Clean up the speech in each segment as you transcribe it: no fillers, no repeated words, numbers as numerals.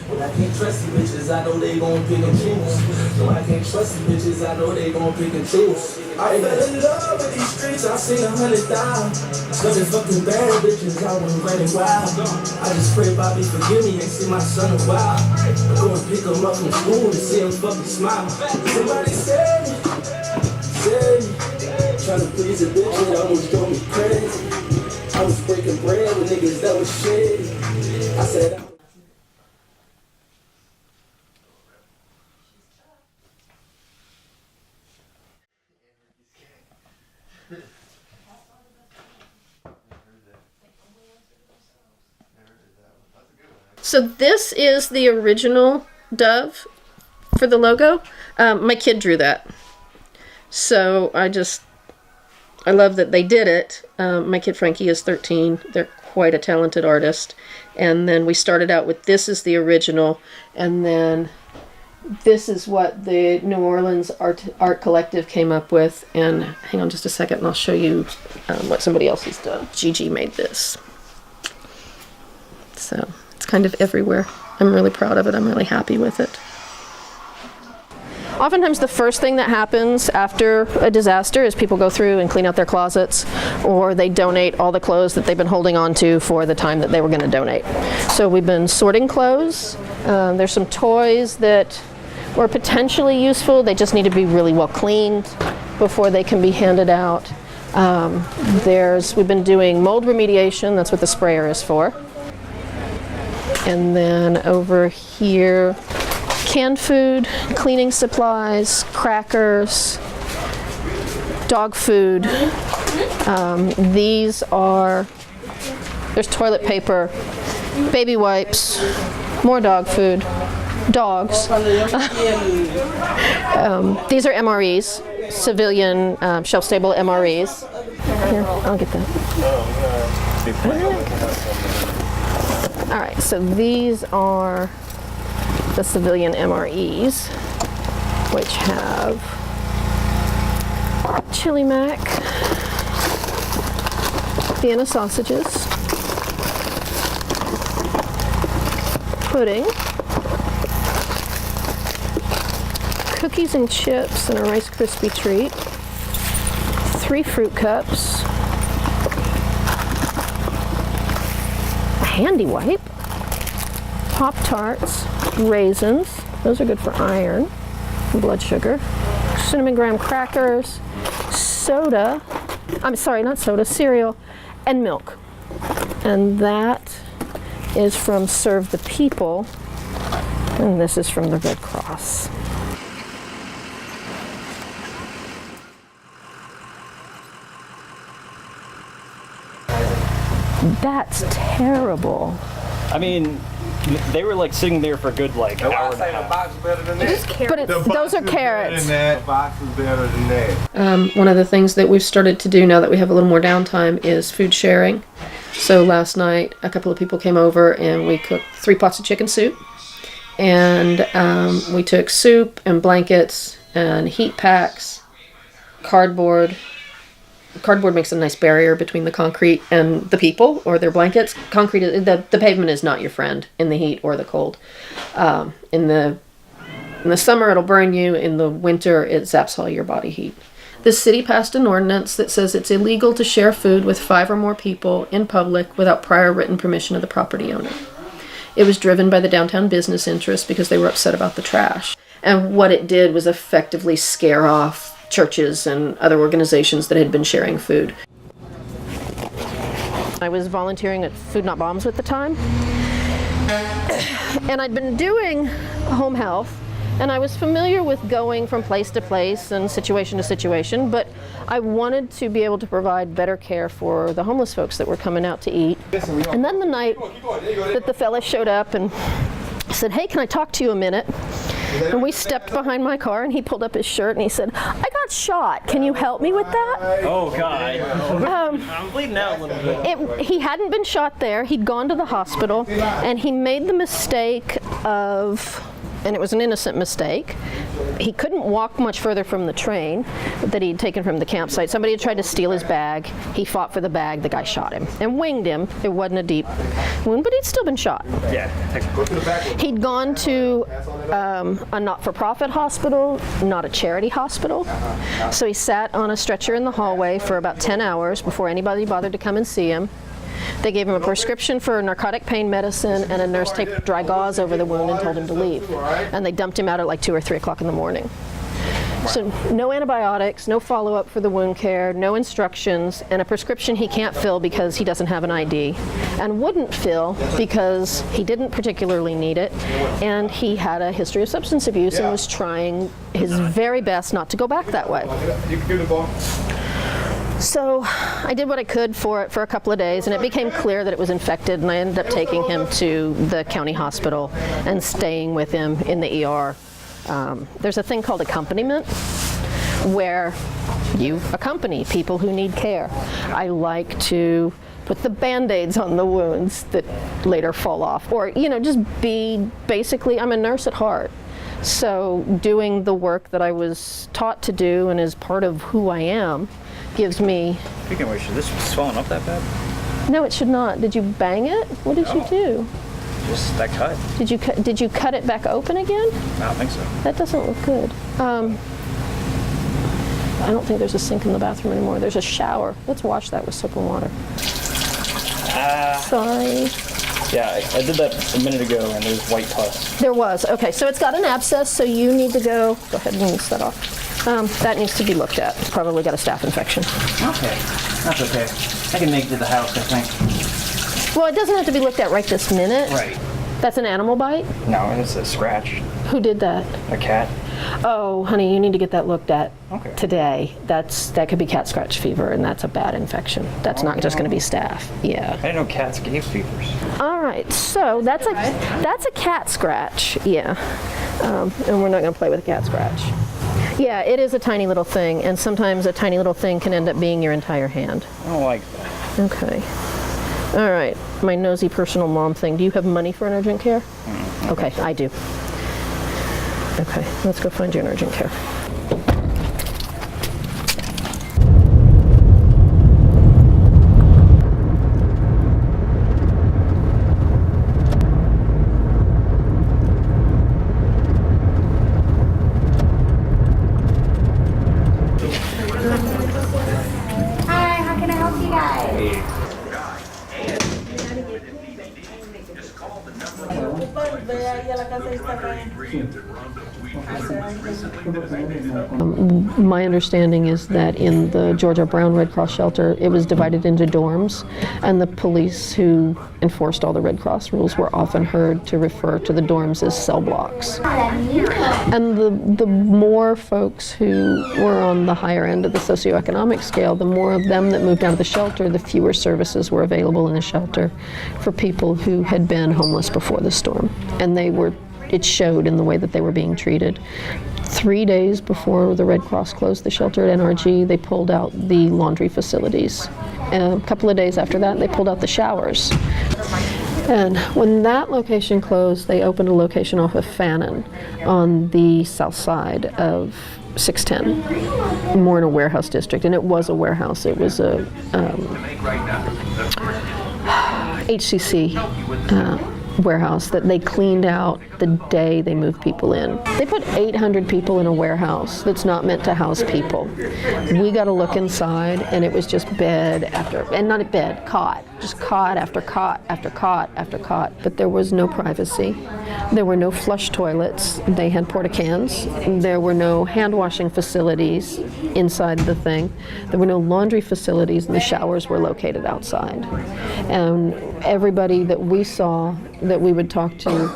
But I can't trust these bitches, I know they gon' pick and choose. No, I can't trust these bitches, I know they gon' pick and choose. I fell in love with these streets, I seen 100,000. Cause it's fucking bad bitches, I was running wild. I just pray Bobby forgive me, ain't see my son in a while. I go and pick him up from school and see him fucking smile. Somebody save me, save me. Tryna please a bitch that almost drove me crazy. I was breaking bread with niggas that was shady. I said So this is the original dove for the logo. My kid drew that. So I love that they did it. My kid Frankie is 13. They're quite a talented artist. And then we started out with this is the original. And then this is what the New Orleans Art Collective came up with. And hang on just a second and I'll show you what somebody else has done. Gigi made this. So it's kind of everywhere. I'm really proud of it. I'm really happy with it. Oftentimes the first thing that happens after a disaster is people go through and clean out their closets, or they donate all the clothes that they've been holding on to for the time that they were going to donate. So we've been sorting clothes. There's some toys that were potentially useful. They just need to be really well cleaned before they can be handed out. We've been doing mold remediation. That's what the sprayer is for. And then over here, canned food, cleaning supplies, crackers, dog food. There's toilet paper, baby wipes, more dog food, dogs. These are MREs, civilian shelf-stable MREs. Here, I'll get that. All right, so these are the civilian MREs, which have chili mac, Vienna sausages, pudding, cookies and chips and a Rice Krispie treat, 3 fruit cups, a handy wipe, Pop-Tarts, raisins, those are good for iron and blood sugar, cinnamon graham crackers, cereal, and milk. And that is from Serve the People, and this is from the Red Cross. That's terrible. I mean, they were like sitting there for a good like hour and a half. The box is better than that. But those are carrots. The box is better than that. One of the things that we've started to do now that we have a little more downtime is food sharing. So last night, a couple of people came over and we cooked 3 pots of chicken soup. And we took soup and blankets and heat packs, cardboard. Cardboard makes a nice barrier between the concrete and the people or their blankets. Concrete, the pavement is not your friend in the heat or the cold. In the summer, it'll burn you. In the winter, it zaps all your body heat. The city passed an ordinance that says it's illegal to share food with 5 or more people in public without prior written permission of the property owner. It was driven by the downtown business interests because they were upset about the trash. And what it did was effectively scare off churches and other organizations that had been sharing food. I was volunteering at Food Not Bombs at the time, and I'd been doing home health, and I was familiar with going from place to place and situation to situation, but I wanted to be able to provide better care for the homeless folks that were coming out to eat. And then the night that the fella showed up and said, "Hey, can I talk to you a minute?" And we stepped behind my car and he pulled up his shirt and he said, "I got shot. Can you help me with that?" Oh God. I'm bleeding out a little bit. He hadn't been shot there. He'd gone to the hospital and he made the mistake of and it was an innocent mistake. He couldn't walk much further from the train that he'd taken from the campsite. Somebody had tried to steal his bag. He fought for the bag. The guy shot him and winged him. It wasn't a deep wound, but he'd still been shot. Yeah. He'd gone to a not-for-profit hospital, not a charity hospital. So he sat on a stretcher in the hallway for about 10 hours before anybody bothered to come and see him. They gave him a prescription for narcotic pain medicine, and a nurse taped dry gauze over the wound and told him to leave. And they dumped him out at like 2 or 3 o'clock in the morning. So no antibiotics, no follow-up for the wound care, no instructions, and a prescription he can't fill because he doesn't have an ID, and wouldn't fill because he didn't particularly need it, and he had a history of substance abuse and was trying his very best not to go back that way. So I did what I could for it for a couple of days, and it became clear that it was infected, and I ended up taking him to the county hospital and staying with him in the ER. There's a thing called accompaniment, where you accompany people who need care. I like to put the Band-Aids on the wounds that later fall off, or just be basically, I'm a nurse at heart. So doing the work that I was taught to do and is part of who I am gives me... Speaking of which, should this be swelling up that bad? No, it should not. Did you bang it? What did you do? Just that cut. Did you cut it back open again? I don't think so. That doesn't look good. I don't think there's a sink in the bathroom anymore. There's a shower. Let's wash that with soap and water. Sorry. Yeah, I did that a minute ago, and there's white pus. There was. Okay, so it's got an abscess, so you need to go ahead and rinse that off. That needs to be looked at. It's probably got a staph infection. Okay, that's okay. I can make it to the house, I think. Well, it doesn't have to be looked at right this minute. Right. That's an animal bite? No, it's a scratch. Who did that? A cat. Oh, honey, you need to get that looked at today. That could be cat scratch fever, and that's a bad infection. That's not just going to be staph. Yeah. I didn't know cats gave fevers. All right, so that's a cat scratch. Yeah, and we're not going to play with a cat scratch. Yeah, it is a tiny little thing, and sometimes a tiny little thing can end up being your entire hand. I don't like that. Okay. All right, my nosy personal mom thing. Do you have money for an urgent care? Okay, I do. Okay, let's go find you an urgent care. Hi, how can I help you guys? My understanding is that in the George R. Brown Red Cross shelter, it was divided into dorms, and the police who enforced all the Red Cross rules were often heard to refer to the dorms as cell blocks. And the more folks who were on the higher end of the socioeconomic scale, the more of them that moved out of the shelter, the fewer services were available in the shelter for people who had been homeless before the storm. And it showed in the way that they were being treated. 3 days before the Red Cross closed the shelter at NRG, they pulled out the laundry facilities. And a couple of days after that, they pulled out the showers. And when that location closed, they opened a location off of Fannin on the south side of 610, more in a warehouse district. And it was a warehouse. It was a HCC warehouse that they cleaned out the day they moved people in. They put 800 people in a warehouse that's not meant to house people. We got to look inside, and it was just bed after, and not a bed, cot, just cot after cot after cot after cot. But there was no privacy. There were no flush toilets. They had porta cans. There were no hand washing facilities inside the thing. There were no laundry facilities, and the showers were located outside. And everybody that we saw that we would talk to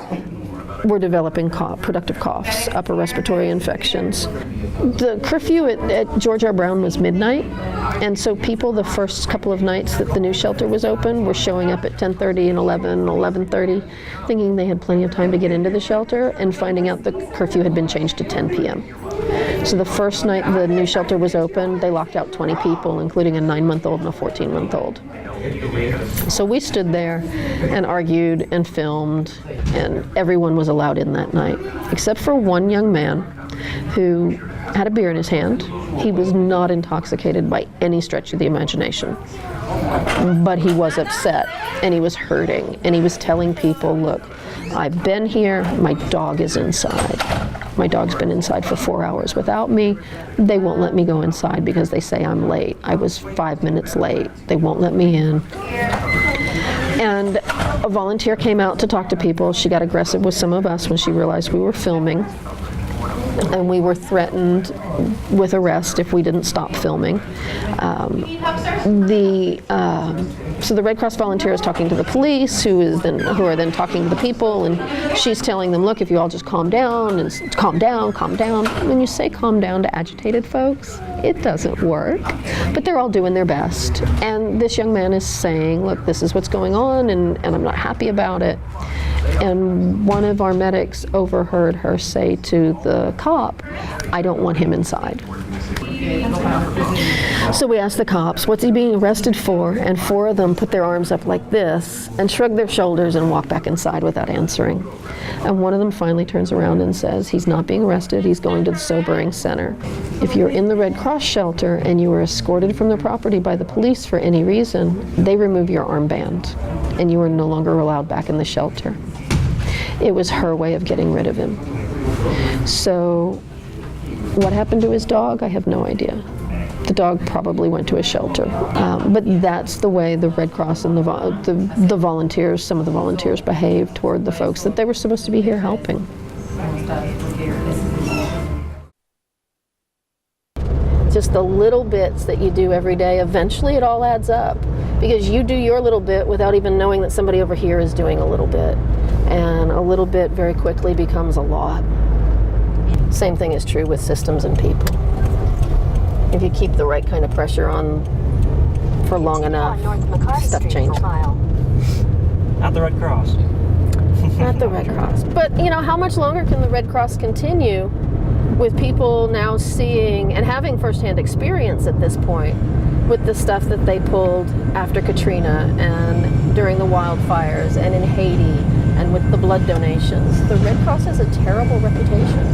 were developing productive coughs, upper respiratory infections. The curfew at George R. Brown was midnight, and so people the first couple of nights that the new shelter was open were showing up at 10:30 and 11:30, thinking they had plenty of time to get into the shelter, and finding out the curfew had been changed to 10 p.m. So the first night the new shelter was open, they locked out 20 people, including a 9-month-old and a 14-month-old. So we stood there and argued and filmed, and everyone was allowed in that night, except for one young man who had a beer in his hand. He was not intoxicated by any stretch of the imagination, but he was upset and he was hurting, and he was telling people, look, I've been here, my dog is inside. My dog's been inside for 4 hours without me. They won't let me go inside because they say I'm late. I was 5 minutes late. They won't let me in. And a volunteer came out to talk to people. She got aggressive with some of us when she realized we were filming. And we were threatened with arrest if we didn't stop filming. So the Red Cross volunteer is talking to the police, who are then talking to the people, and she's telling them, look, if you all just calm down, and calm down. When you say calm down to agitated folks, it doesn't work. But they're all doing their best. And this young man is saying, look, this is what's going on, and I'm not happy about it. And one of our medics overheard her say to the cop, I don't want him inside. So we asked the cops, what's he being arrested for? And 4 of them put their arms up like this and shrug their shoulders and walk back inside without answering. And one of them finally turns around and says, he's not being arrested, he's going to the sobering center. If you're in the Red Cross shelter and you were escorted from the property by the police for any reason, they remove your armband and you are no longer allowed back in the shelter. It was her way of getting rid of him. So what happened to his dog? I have no idea. The dog probably went to a shelter. But that's the way the Red Cross and the volunteers, some of the volunteers behaved toward the folks that they were supposed to be here helping. Just the little bits that you do every day, eventually it all adds up. Because you do your little bit without even knowing that somebody over here is doing a little bit. And a little bit very quickly becomes a lot. Same thing is true with systems and people. If you keep the right kind of pressure on for long enough, stuff changes. Not the Red Cross. Not the Red Cross. But, you know, how much longer can the Red Cross continue with people now seeing and having firsthand experience at this point with the stuff that they pulled after Katrina and during the wildfires and in Haiti and with the blood donations? The Red Cross has a terrible reputation.